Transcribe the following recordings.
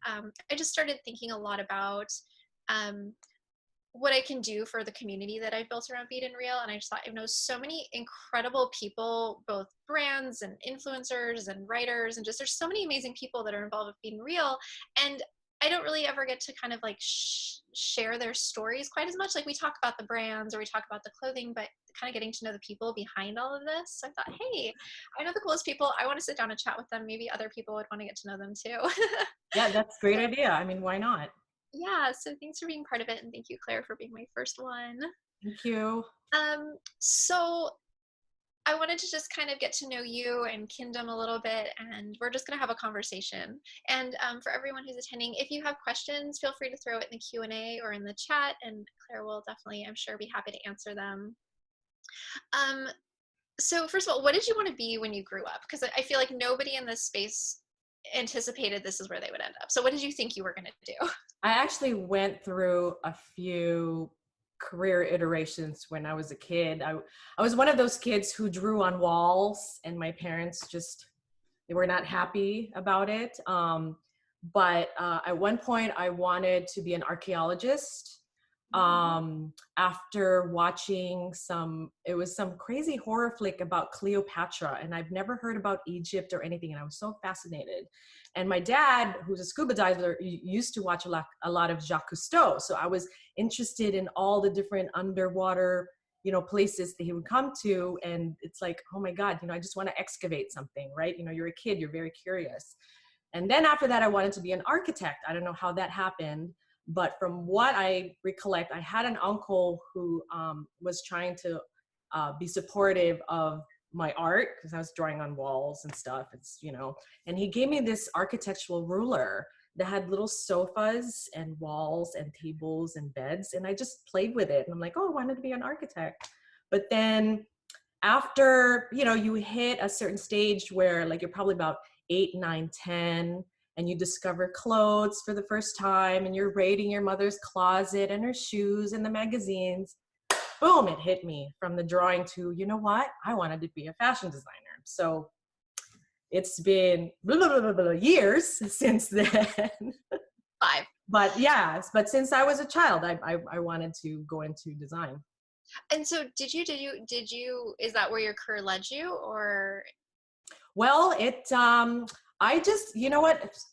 I just started thinking a lot about um, what I can do for the community that I've built around Beat and Reel. And I just thought I know so many incredible people, both brands and influencers and writers, and just there's so many amazing people that are involved with Beat and Reel. And I don't really ever get to kind of like share their stories quite as much. Like we talk about the brands or we talk about the clothing, but kind of getting to know the people behind all of this. So I thought, hey, I know the coolest people. I want to sit down and chat with them. Maybe other people would want to get to know them too. Yeah, that's a great idea. I mean, why not? Yeah, so thanks for being part of it, and thank you, Claire, for being my first one. Thank you. So I wanted to just kind of get to know you and KINdom a little bit, and we're just going to have a conversation. And for everyone who's attending, if you have questions, feel free to throw it in the Q&A or in the chat, and Claire will definitely, I'm sure, be happy to answer them. Um, so first of all, what did you want to be when you grew up? Because I feel like nobody in this space anticipated this is where they would end up. So what did you think you were going to do? I actually went through a few career iterations when I was a kid. I was one of those kids who drew on walls, and my parents just, they were not happy about it. But at one point I wanted to be an archaeologist. After watching it was some crazy horror flick about Cleopatra, and I've never heard about Egypt or anything, and I was so fascinated. And my dad, who's a scuba diver, used to watch a lot of Jacques Cousteau, so I was interested in all the different underwater, places that he would come to. And it's like, oh my God, I just want to excavate something, right? You're a kid, you're very curious. And then after that, I wanted to be an architect. I don't know how that happened, but from what I recollect, I had an uncle who was trying to be supportive of my art, because I was drawing on walls and stuff. And he gave me this architectural ruler that had little sofas and walls and tables and beds, and I just played with it. And I'm like, oh, I wanted to be an architect. But then after, you hit a certain stage where like you're probably about 8, 9, 10, and you discover clothes for the first time, and you're raiding your mother's closet and her shoes and the magazines, boom, it hit me from the drawing to, you know what? I wanted to be a fashion designer. So it's been years since then. 5. But since I was a child, I wanted to go into design. And so did you, is that where your career led you, or? Well, I just,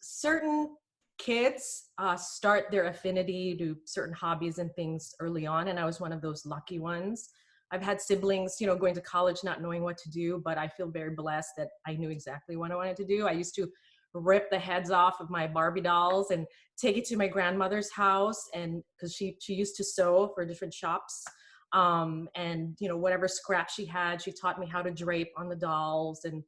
certain kids start their affinity to certain hobbies and things early on, and I was one of those lucky ones. I've had siblings, going to college not knowing what to do, but I feel very blessed that I knew exactly what I wanted to do. I used to rip the heads off of my Barbie dolls and take it to my grandmother's house, and because she used to sew for different shops. And whatever scrap she had, she taught me how to drape on the dolls, and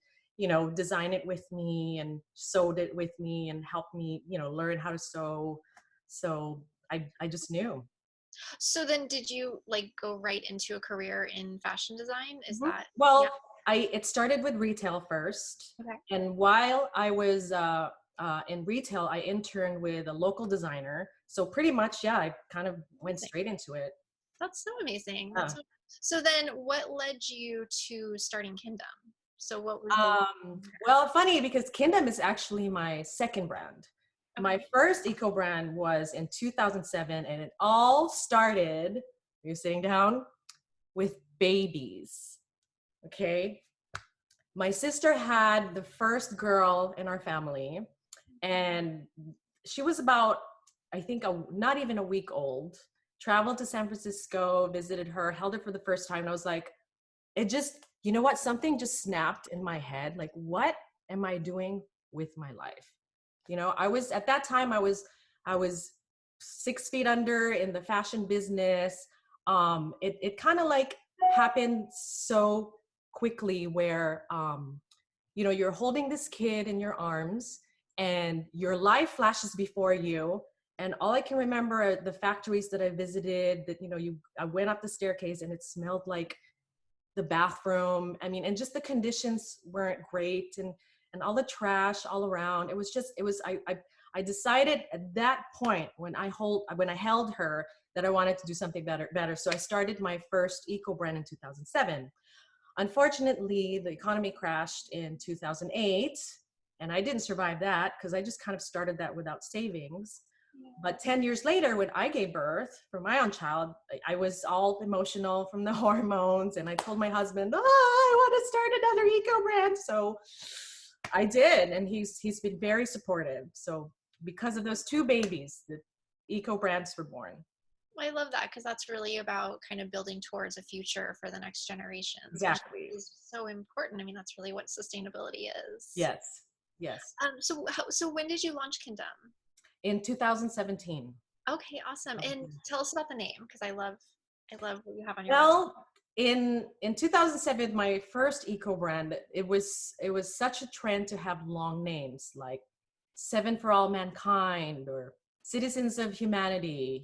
design it with me, and sewed it with me, and helped me, learn how to sew. So I just knew. So then did you like go right into a career in fashion design? Is Mhm. that? Yeah. Well, it started with retail first. Okay. And while I was in retail, I interned with a local designer. So pretty much, yeah, I kind of went Amazing. straight into it. That's so amazing. Yeah. So then what led you to starting KINdom? So what was the? Well, funny, because KINdom is actually my second brand. My Okay. first eco brand was in 2007, and it all started, you're sitting down, with babies. Okay. My sister had the first girl in our family, and she was about, I think, not even a week old. Traveled to San Francisco, visited her, held her for the first time. And I was like, it just, you know what? Something just snapped in my head. Like, what am I doing with my life? At that time, I was 6 feet under in the fashion business. It kind of like happened so quickly where, you're holding this kid in your arms, and your life flashes before you. And all I can remember are the factories that I visited, that, I went up the staircase and it smelled like the bathroom. I mean, and just the conditions weren't great, and all the trash all around. I decided at that point when I held her that I wanted to do something better. So I started my first eco brand in 2007. Unfortunately, the economy crashed in 2008, And I didn't survive that because I just kind of started that without savings. Yeah. But 10 years later, when I gave birth for my own child, I was all emotional from the hormones. And I told my husband, oh, I want to start another eco brand. So I did. And he's been very supportive. So because of those two babies, the eco brands were born. I love that because that's really about kind of building towards a future for the next generations, which Exactly. is so important. I mean, that's really what sustainability is. Yes. Yes. So when did you launch KINdom? In 2017. Okay, awesome. And tell us about the name because I love what you have on your website. Well, in 2007, my first eco brand, it was such a trend to have long names like Seven for All Mankind or Citizens of Humanity,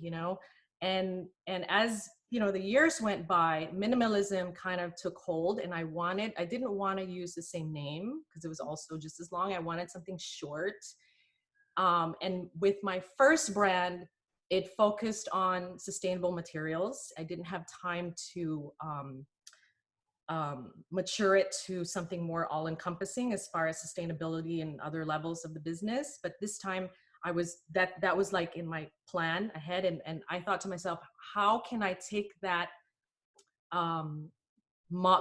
and as the years went by, minimalism kind of took hold, and I didn't want to use the same name because it was also just as long. I wanted something short. And with my first brand, it focused on sustainable materials. I didn't have time to mature it to something more all-encompassing as far as sustainability and other levels of the business. But this time, that was like in my plan ahead, and I thought to myself, how can I take that um,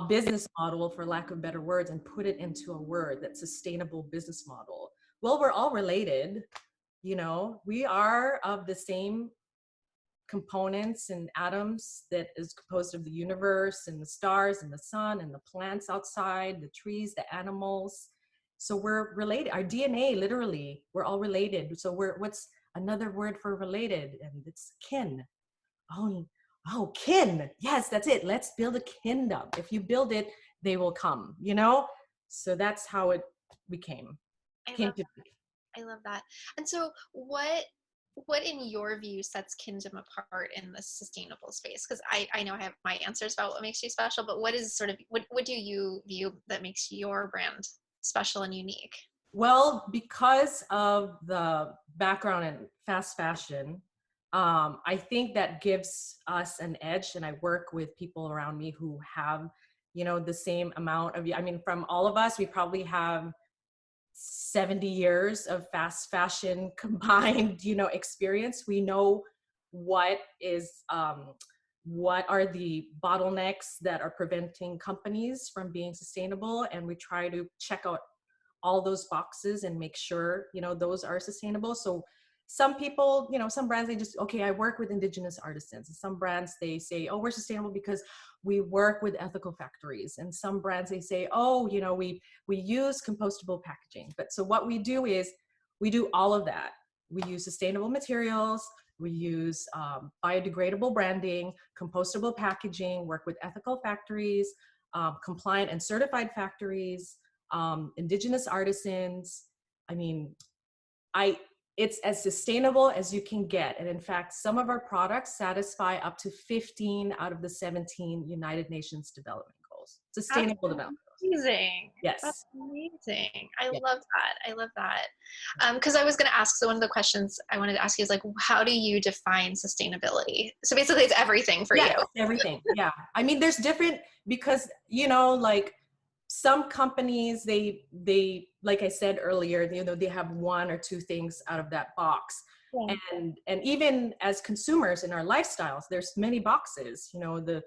business model, for lack of better words, and put it into a word, that sustainable business model? Well, we're all related. We are of the same components and atoms that is composed of the universe and the stars and the sun and the plants outside, the trees, the animals. So we're related. Our DNA, literally, we're all related. So what's another word for related? And it's kin. Oh, kin. Yes, that's it. Let's build a KINdom. If you build it, they will come. So that's how it became. I Came love to be. I love that. And so what in your view sets KINdom apart in the sustainable space? Because I know I have my answers about what makes you special, but what is sort of what do you view that makes your brand special and unique? Well, because of the background in fast fashion, I think that gives us an edge. And I work with people around me who have, the same amount of, I mean, from all of us, we probably have 70 years of fast fashion combined, experience. We know what are the bottlenecks that are preventing companies from being sustainable. And we try to check out all those boxes and make sure those are sustainable. So some people, some brands, they just, okay, I work with indigenous artisans. And some brands, they say, oh, we're sustainable because we work with ethical factories. And some brands, they say, oh, we use compostable packaging. But so what we do is we do all of that. We use sustainable materials, we use biodegradable branding, compostable packaging, work with ethical factories, compliant and certified factories, indigenous artisans. I mean, it's as sustainable as you can get. And in fact, some of our products satisfy up to 15 out of the 17 United Nations development goals, That's sustainable development goals. amazing. That's Yes. amazing. I Yeah. love that. I love that. Because I was going to ask, so one of the questions I wanted to ask you is like, how do you define sustainability? So basically it's everything for Yeah, you. everything. Yeah. I mean, there's different, because, like some companies, they, like I said earlier, they have one or two things out of that box. Yeah. And even as consumers in our lifestyles, there's many boxes, the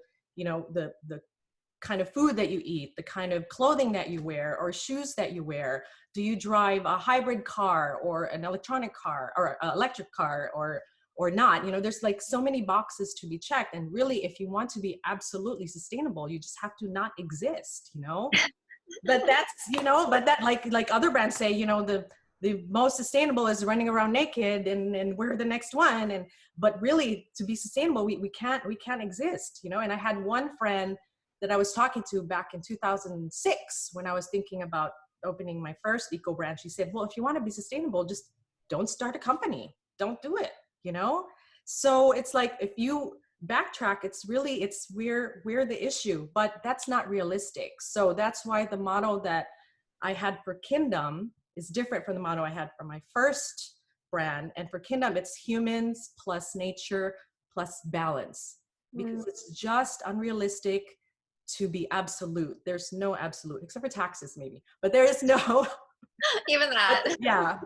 kind of food that you eat, the kind of clothing that you wear or shoes that you wear. Do you drive a hybrid car or an electronic car or an electric car or not? There's like so many boxes to be checked. And really, if you want to be absolutely sustainable, you just have to not exist. But that, like other brands say, the most sustainable is running around naked and we're the next one. But really, to be sustainable, we can't exist. And I had one friend that I was talking to back in 2006 when I was thinking about opening my first eco brand. She said, well, if you want to be sustainable, just don't start a company. Don't do it. So it's like, if you backtrack, we're the issue, but that's not realistic. So that's why the motto that I had for KINdom is different from the motto I had for my first brand. And for KINdom, it's humans plus nature plus balance, because it's just unrealistic to be absolute. There's no absolute, except for taxes maybe, but there is no Even that. Yeah.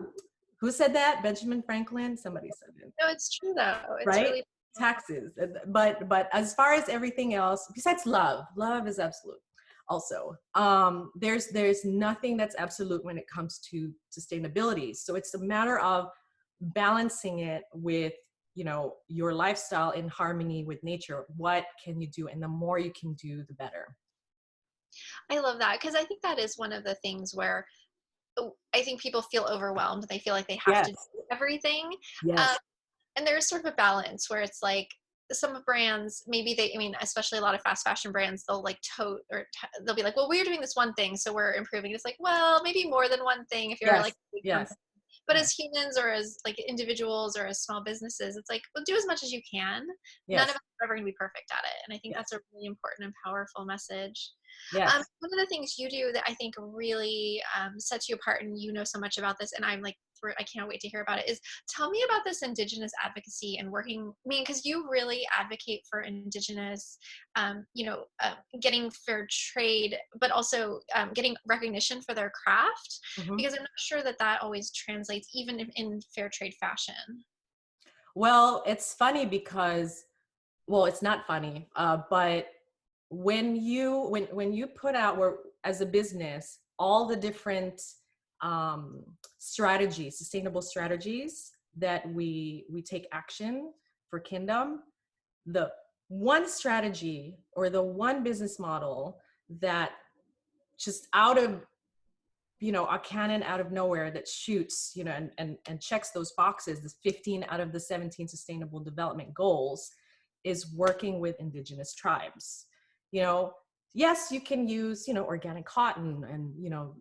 Who said that? Benjamin Franklin? Somebody said it, No, it's true though. It's right? really Taxes. But as far as everything else, besides love, love is absolute. Also, there's nothing that's absolute when it comes to sustainability. So it's a matter of balancing it with, you know, your lifestyle in harmony with nature. What can you do? And the more you can do, the better. I love that because I think that is one of the things where I think people feel overwhelmed. They feel like they have to Yes. do everything. Um, Yes. and there's sort of a balance where it's like some brands, maybe they, I mean, especially a lot of fast fashion brands, they'll like they'll be like, well, we're doing this one thing, so we're improving. It's like, well, maybe more than one thing if you're like Yes. a big Yes. company. But Yes. as humans or as like individuals or as small businesses, it's like, well, do as much as you can. None of Yes. us are ever going to be perfect at it. And I think Yes. that's a really important and powerful message. Yes. One of the things you do that I think really sets you apart, and you know so much about this, and I'm like, I can't wait to hear about it, is tell me about this Indigenous advocacy and working, I mean, because you really advocate for Indigenous, getting fair trade, but also getting recognition for their craft, Mhm. because I'm not sure that that always translates even in fair trade fashion. Well, it's funny because, well, it's not funny, but when you put out, where as a business, all the different strategies, sustainable strategies that we take action for KINdom, the one strategy or the one business model that just out of, you know, a cannon out of nowhere that shoots, you know, and checks those boxes, the 15 out of the 17 sustainable development goals, is working with indigenous tribes. You know, yes, you can use, you know, organic cotton and, you know,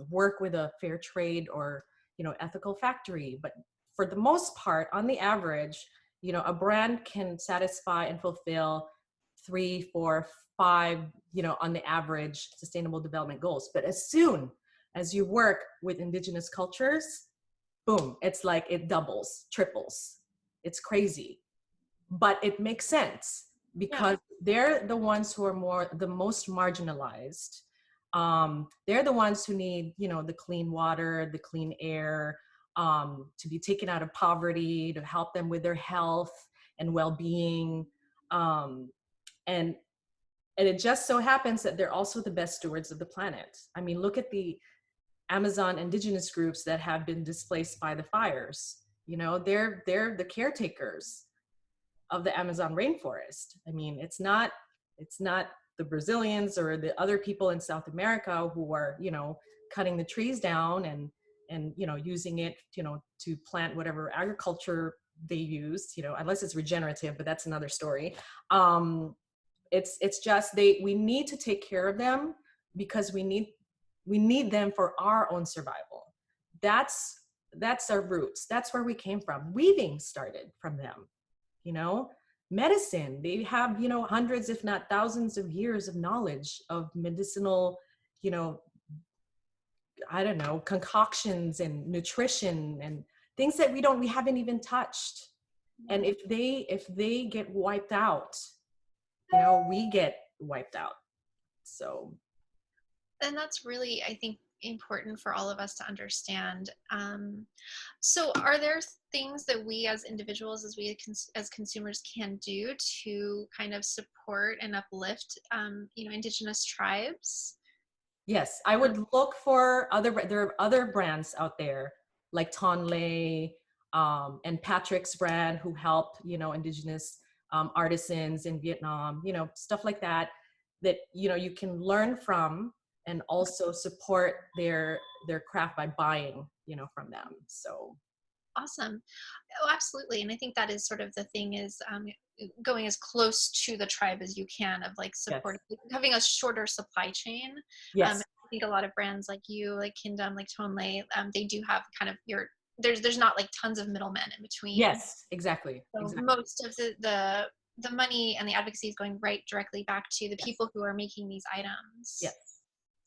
work with a fair trade or, you know, ethical factory. But for the most part, on the average, you know, a brand can satisfy and fulfill 3, 4, 5, you know, on the average sustainable development goals. But as soon as you work with indigenous cultures, boom, it's like it doubles, triples. It's crazy, but it makes sense Yeah. because they're the ones who are the most marginalized. They're the ones who need, you know, the clean water, the clean air, to be taken out of poverty, to help them with their health and well-being. Um, and and it just so happens that they're also the best stewards of the planet. I mean, look at the Amazon indigenous groups that have been displaced by the fires. You know, they're the caretakers of the Amazon rainforest. I mean, it's not the Brazilians or the other people in South America who are, you know, cutting the trees down and you know, using it, you know, to plant whatever agriculture they use, you know, unless it's regenerative, but that's another story. It's just we need to take care of them because we need them for our own survival. That's our roots. That's where we came from. Weaving started from them, you know. Medicine, they have, you know, hundreds if not thousands of years of knowledge of medicinal, you know, I don't know, concoctions and nutrition and things that we haven't even touched. And if they get wiped out, you know, we get wiped out. So And that's really, I think, important for all of us to understand. So, are there things that we as individuals, as as consumers, can do to kind of support and uplift, Indigenous tribes? yes, I would look for there are other brands out there like Tonlé, and Patrick's brand, who help, you know, indigenous artisans in Vietnam, you know, stuff like that, that, you know, you can learn from and also support their craft by buying, you know, from them. So Awesome. Oh, absolutely. And I think that is sort of the thing is going as close to the tribe as you can, of like yes, supporting, having a shorter supply chain. yes, I think a lot of brands like you, like KINdom, like Tonlé, they do have kind of there's not like tons of middlemen in between. yes, exactly, So exactly, most of the money and the advocacy is going right directly back to the yes, people who are making these yes, items.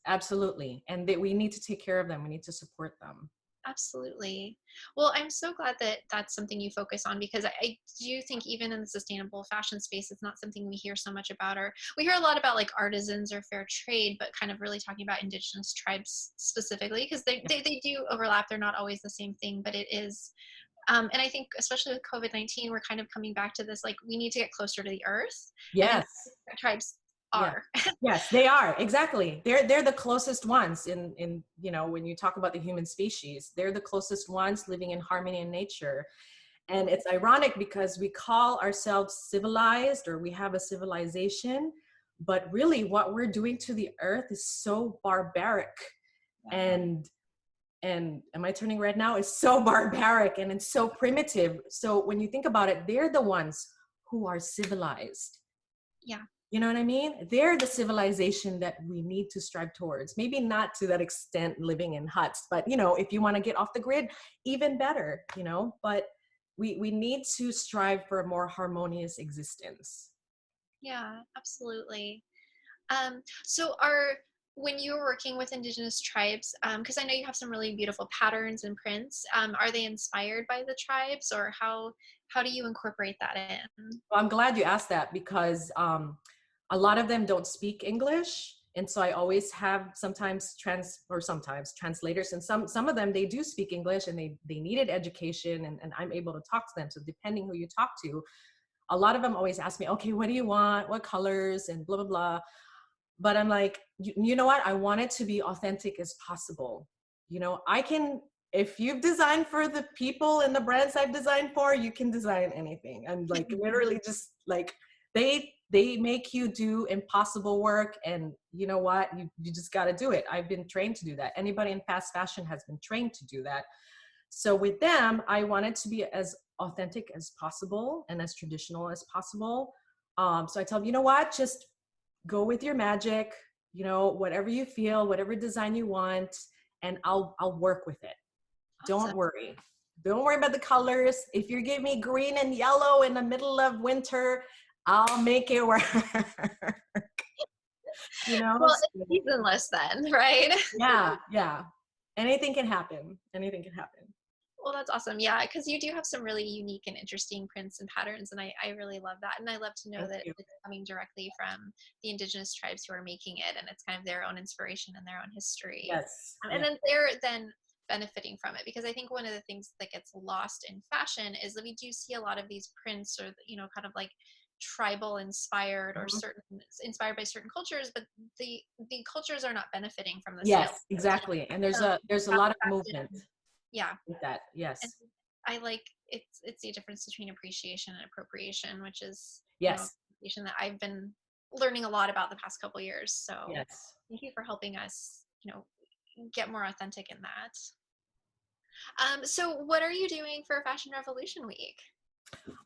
absolutely. And that we need to take care of them. We need to support them. Absolutely. Well, I'm so glad that that's something you focus on because I do think even in the sustainable fashion space, it's not something we hear so much about, or we hear a lot about like artisans or fair trade, but kind of really talking about indigenous tribes specifically because they do overlap. They're not always the same thing, but it is. And I think especially with COVID-19, we're kind of coming back to this, like we need to get closer to the earth. And Yes. indigenous tribes Yeah. are. Yes, they are. Exactly. They're the closest ones in, you know, when you talk about the human species, they're the closest ones living in harmony in nature. And it's ironic because we call ourselves civilized or we have a civilization, but really what we're doing to the earth is so barbaric. Yeah. And am I turning red now? It's so barbaric and it's so primitive. So when you think about it, they're the ones who are civilized. Yeah. You know what I mean? They're the civilization that we need to strive towards. Maybe not to that extent living in huts, but you know, if you want to get off the grid, even better, you know, but we need to strive for a more harmonious existence. Yeah, absolutely. So are when you're working with indigenous tribes, because I know you have some really beautiful patterns and prints, are they inspired by the tribes or how do you incorporate that in? Well, I'm glad you asked that because a lot of them don't speak English. And so I always have sometimes translators, and some of them they do speak English and they needed education, and I'm able to talk to them. So depending who you talk to, a lot of them always ask me, okay, what do you want? What colors? And blah, blah, blah. But I'm like, you know what? I want it to be authentic as possible. You know, I can, if you've designed for the people and the brands I've designed for, you can design anything. I'm like literally just like, they make you do impossible work, and you know what? You just got to do it. I've been trained to do that. Anybody in fast fashion has been trained to do that. So with them, I wanted to be as authentic as possible and as traditional as possible. So I tell them, you know what? Just go with your magic, you know, whatever you feel, whatever design you want, and I'll work with it. Awesome. Don't worry. Don't worry about the colors. If you give me green and yellow in the middle of winter, I'll make it work. You know? Well, it's So, seasonless then, right? yeah, yeah. Anything can happen. Anything can happen. Well, that's awesome. Yeah, because you do have some really unique and interesting prints and patterns, and I really love that. And I love to know Thank that you. it's coming directly from the indigenous tribes who are making it, and it's kind of their own inspiration and their own history. Yes. And Yeah. then they're then benefiting from it because I think one of the things that gets lost in fashion is that we do see a lot of these prints or kind of like tribal inspired or Mhm. certain inspired by certain cultures, but the cultures are not benefiting from the sale. Yes, exactly. And So there's a have lot the of movement fashion, yeah, with that. and Yes. I like it's the difference between appreciation and appropriation, which is, Yes. appreciation that I've been learning a lot about the past couple years. So Yes. thank you for helping us, get more authentic in that. So what are you doing for Fashion Revolution Week?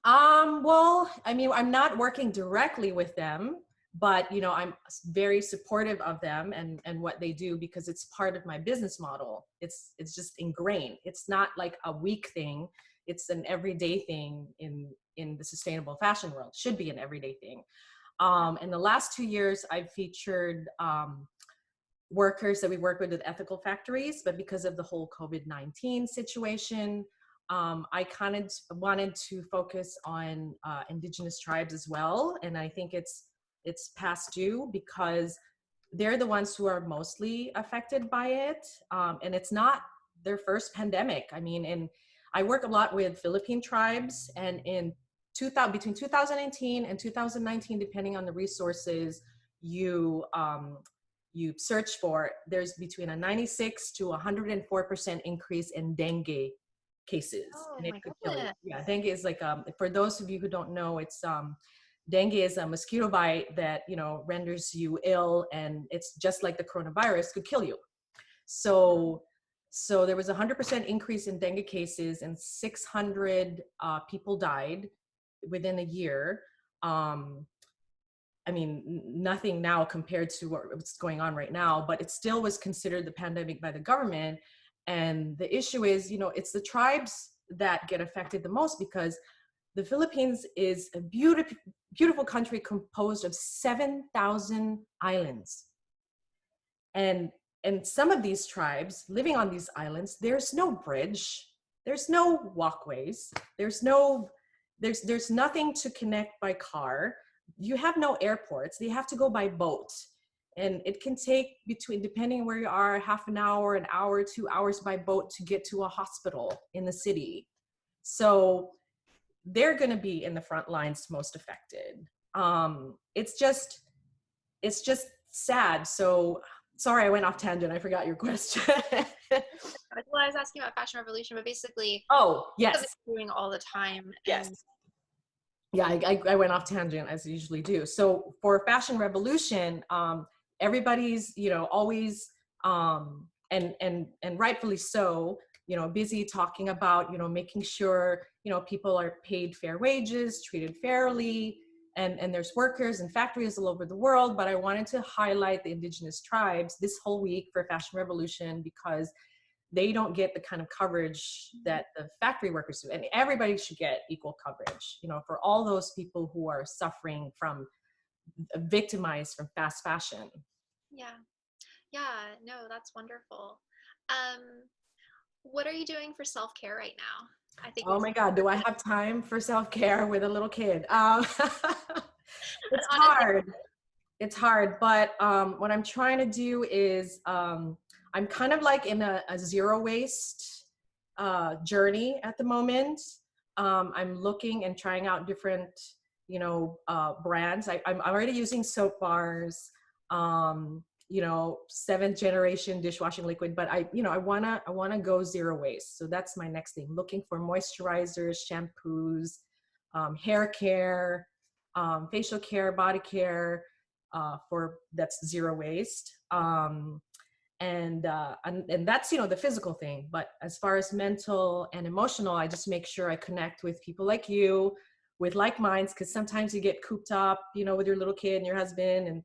Well, I mean, I'm not working directly with them, but you know, I'm very supportive of them and what they do because it's part of my business model. It's just ingrained. It's not like a week thing. It's an everyday thing in the sustainable fashion world. Should be an everyday thing. In the last 2 years, I've featured workers that we work with ethical factories, but because of the whole COVID-19 situation, I kind of wanted to focus on indigenous tribes as well. And I think it's past due because they're the ones who are mostly affected by it. And it's not their first pandemic. I mean, and I work a lot with Philippine tribes, and in 2000, between 2018 and 2019, depending on the resources you search for, there's between a 96 to 104% increase in dengue cases, Oh and it my could kill you. goodness. Yeah, dengue is like for those of you who don't know, it's dengue is a mosquito bite that renders you ill, and it's just like the coronavirus, could kill you. So there was a 100% increase in dengue cases, and 600 people died within a year. I mean, nothing now compared to what's going on right now, but it still was considered the pandemic by the government. And the issue is, it's the tribes that get affected the most because the Philippines is a beautiful, beautiful country composed of 7,000 islands. And and some of these tribes living on these islands, there's no bridge, there's no walkways, there's nothing to connect by car. You have no airports. They have to go by boat. And it can take between, depending where you are, half an hour, 2 hours by boat to get to a hospital in the city. So they're going to be in the front lines most affected. It's just sad. So sorry, I went off tangent. I forgot your question. Well, I was asking about Fashion Revolution, but basically, Oh, something yes. we're doing all the time. Yes. And Yeah, I went off tangent as I usually do. So for Fashion Revolution, everybody's, always, and rightfully so, busy talking about, making sure, people are paid fair wages, treated fairly, and there's workers and factories all over the world. But I wanted to highlight the indigenous tribes this whole week for Fashion Revolution because they don't get the kind of coverage that the factory workers do. And everybody should get equal coverage, for all those people who are suffering from, victimized from fast fashion. yeah, yeah, no, that's wonderful. Um, what are you doing for self-care right now? I think Oh it's my God, do I have time for self-care with a little kid? It's honestly, hard. It's hard, but what I'm trying to do is I'm kind of like in a zero waste journey at the moment. I'm looking and trying out different, brands. I'm already using soap bars, seventh generation dishwashing liquid, but I wanna go zero waste. So that's my next thing. Looking for moisturizers, shampoos, hair care, facial care, body care, for that's zero waste. And that's, the physical thing. But as far as mental and emotional, I just make sure I connect with people like you, with like minds, because sometimes you get cooped up, with your little kid and your husband,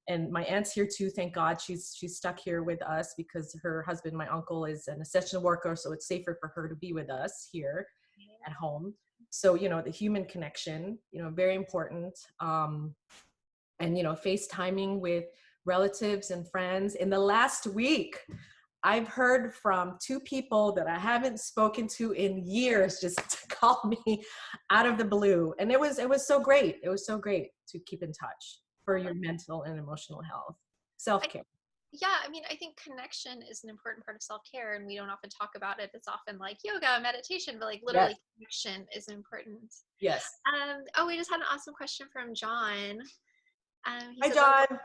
and my aunt's here too. Thank God she's stuck here with us because her husband, my uncle, is an essential worker, so it's safer for her to be with us here at home. So the human connection, very important. And FaceTiming with relatives and friends. In the last week, I've heard from 2 people that I haven't spoken to in years just call me out of the blue, and it was so great. It was so great to keep in touch for your mental and emotional health, I, self-care. yeah, I mean, I think connection is an important part of self-care, and we don't often talk about it. It's often like yoga, meditation, but like Yes, literally connection is important. yes. Oh, we just had an awesome question from John. He Hi, said, "Lovely, John.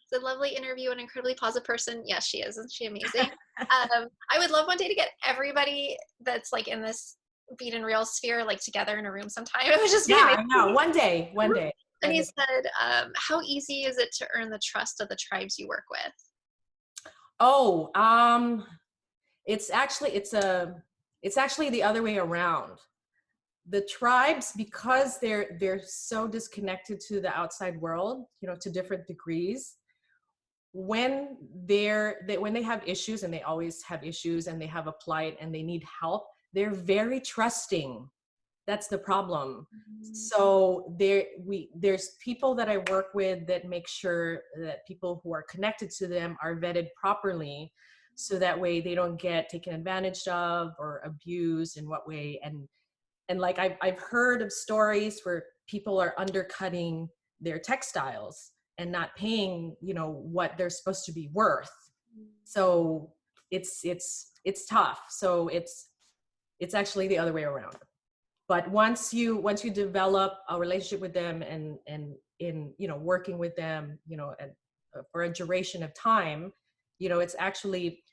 it's a lovely interview, an incredibly positive person." Yes, she is. Isn't she amazing? I would love one day to get everybody that's like in this Beat and Reel sphere like together in a room sometime. It would just be Yeah, amazing. I know. One day, And one he day. said, "How easy is it to earn the trust of the tribes you work with?" Oh, it's actually the other way around. The tribes, because they're so disconnected to the outside world, to different degrees, when when they have issues, and they always have issues, and they have a plight and they need help, they're very trusting. That's the problem. So there's people that I work with that make sure that people who are connected to them are vetted properly, so that way they don't get taken advantage of or abused in what way. And like I've heard of stories where people are undercutting their textiles and not paying, what they're supposed to be worth. So it's tough. So it's actually the other way around. But once you develop a relationship with them, and in working with them, for a duration of time, it's actually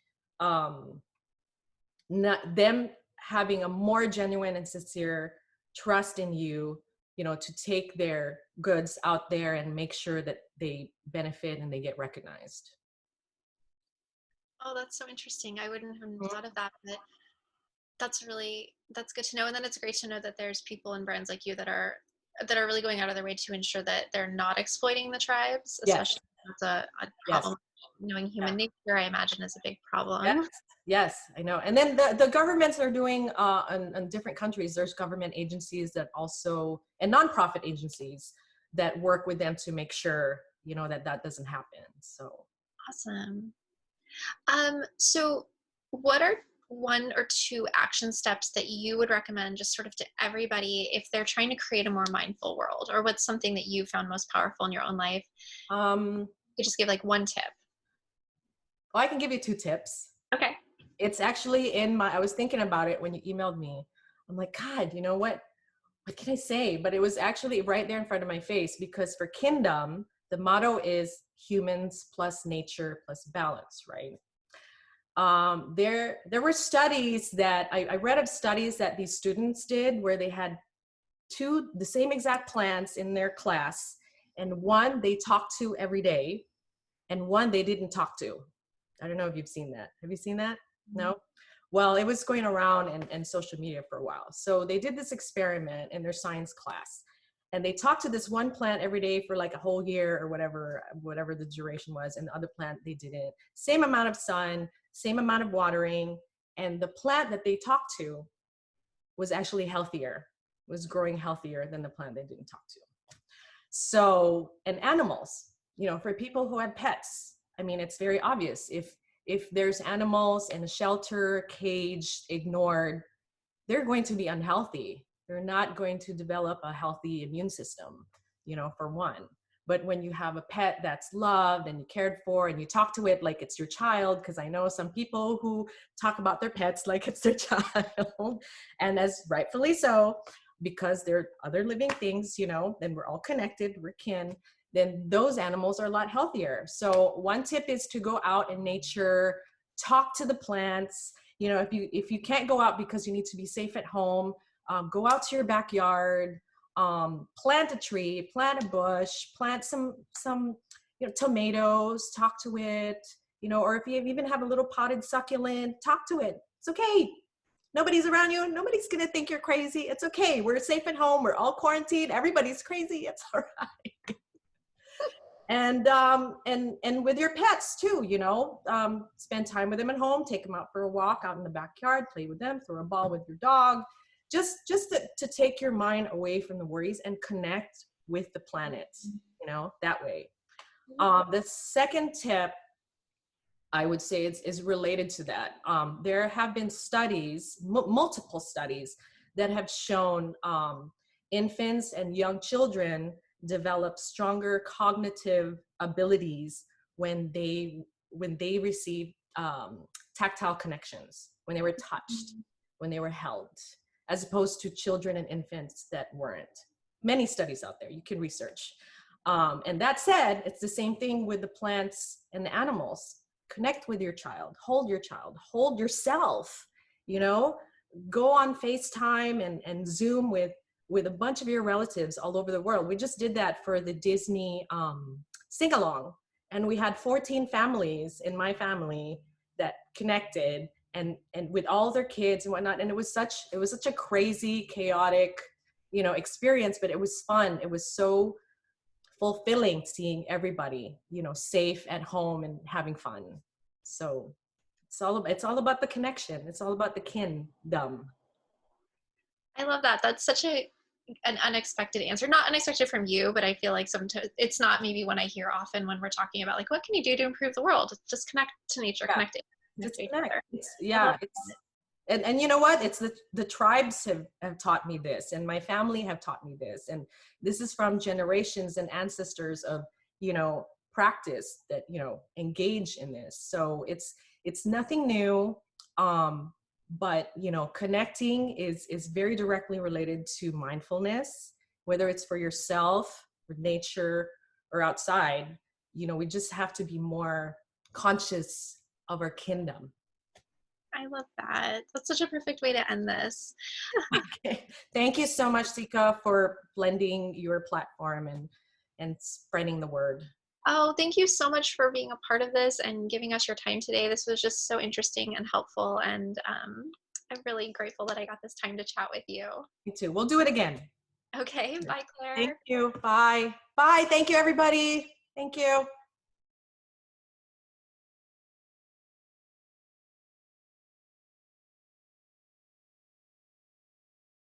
not them having a more genuine and sincere trust in you, to take their goods out there and make sure that they benefit and they get recognized. Oh, that's so interesting. I wouldn't have Mhm. thought of that, but that's good to know. And then it's great to know that there's people and brands like you that are really going out of their way to ensure that they're not exploiting the tribes, Yes, especially if that's a yes. problem. Knowing Yeah. human nature, I imagine, is a big Yes, problem. yes, I know. And then the governments are doing, in different countries, there's government agencies that also, and nonprofit agencies that work with them to make sure, that doesn't happen. So Awesome. So what are one or two action steps that you would recommend just sort of to everybody if they're trying to create a more mindful world, or what's something that you found most powerful in your own life? Um, You just give like one tip. well, I can give you two tips. Okay. It's actually I was thinking about it when you emailed me. I'm like, God, you know what? What can I say? But it was actually right there in front of my face, because for KINdom, the motto is humans plus nature plus balance, right? There were studies that I read of studies that these students did where they had the same exact plants in their class, and one they talked to every day, and one they didn't talk to. I don't know if you've seen that. Have you seen that? No? Well, it was going around and social media for a while. So they did this experiment in their science class. And they talked to this one plant every day for like a whole year or whatever the duration was. And the other plant, they didn't. Same amount of sun, same amount of watering. And the plant that they talked to was actually healthier, was growing healthier than the plant they didn't talk to. So, and animals, for people who had pets, I mean, it's very obvious. If there's animals in a shelter, caged, ignored, they're going to be unhealthy. They're not going to develop a healthy immune system, for one. But when you have a pet that's loved and you cared for and you talk to it like it's your child, because I know some people who talk about their pets like it's their child, and as rightfully so, because they're other living things, and we're all connected, we're kin, then those animals are a lot healthier. So one tip is to go out in nature, talk to the plants. If you can't go out because you need to be safe at home, go out to your backyard, plant a tree, plant a bush, plant some tomatoes, talk to it, or if you even have a little potted succulent, talk to it. It's okay. Nobody's around you. Nobody's going to think you're crazy. It's okay. We're safe at home. We're all quarantined. Everybody's crazy. It's all right. And with your pets too, spend time with them at home, take them out for a walk out in the backyard, play with them, throw a ball with your dog, just to take your mind away from the worries and connect with the planet, that way. The second tip I would say is related to that. There have been studies, multiple studies, that have shown infants and young children develop stronger cognitive abilities when they receive tactile connections, when they were touched, when they were held, as opposed to children and infants that weren't. Many studies out there you can research. And that said, it's the same thing with the plants and the animals. Connect with your child, hold yourself, go on FaceTime and Zoom with a bunch of your relatives all over the world. We just did that for the Disney sing-along, and we had 14 families in my family that connected and with all their kids and whatnot. And it was such a crazy, chaotic, experience, but it was fun. It was so fulfilling seeing everybody, safe at home and having fun. So it's all about the connection. It's all about the KINdom. I love that. That's such an unexpected answer. Not unexpected from you, but I feel like sometimes it's not maybe one I hear often when we're talking about like, what can you do to improve the world? Just connect to nature, Yeah. connect Just to each connect. other. And you know what? It's the tribes have taught me this, and my family have taught me this. And this is from generations and ancestors of, practice that, engage in this. So it's nothing new. But, connecting is very directly related to mindfulness, whether it's for yourself, for nature, or outside. We just have to be more conscious of our KINdom. I love that. That's such a perfect way to end this. Okay. Thank you so much, Sika, for blending your platform and spreading the word. Oh, thank you so much for being a part of this and giving us your time today. This was just so interesting and helpful, and I'm really grateful that I got this time to chat with you. Me too. We'll do it again. Okay, bye, Claire. Thank you. Bye. Bye. Thank you, everybody. Thank you.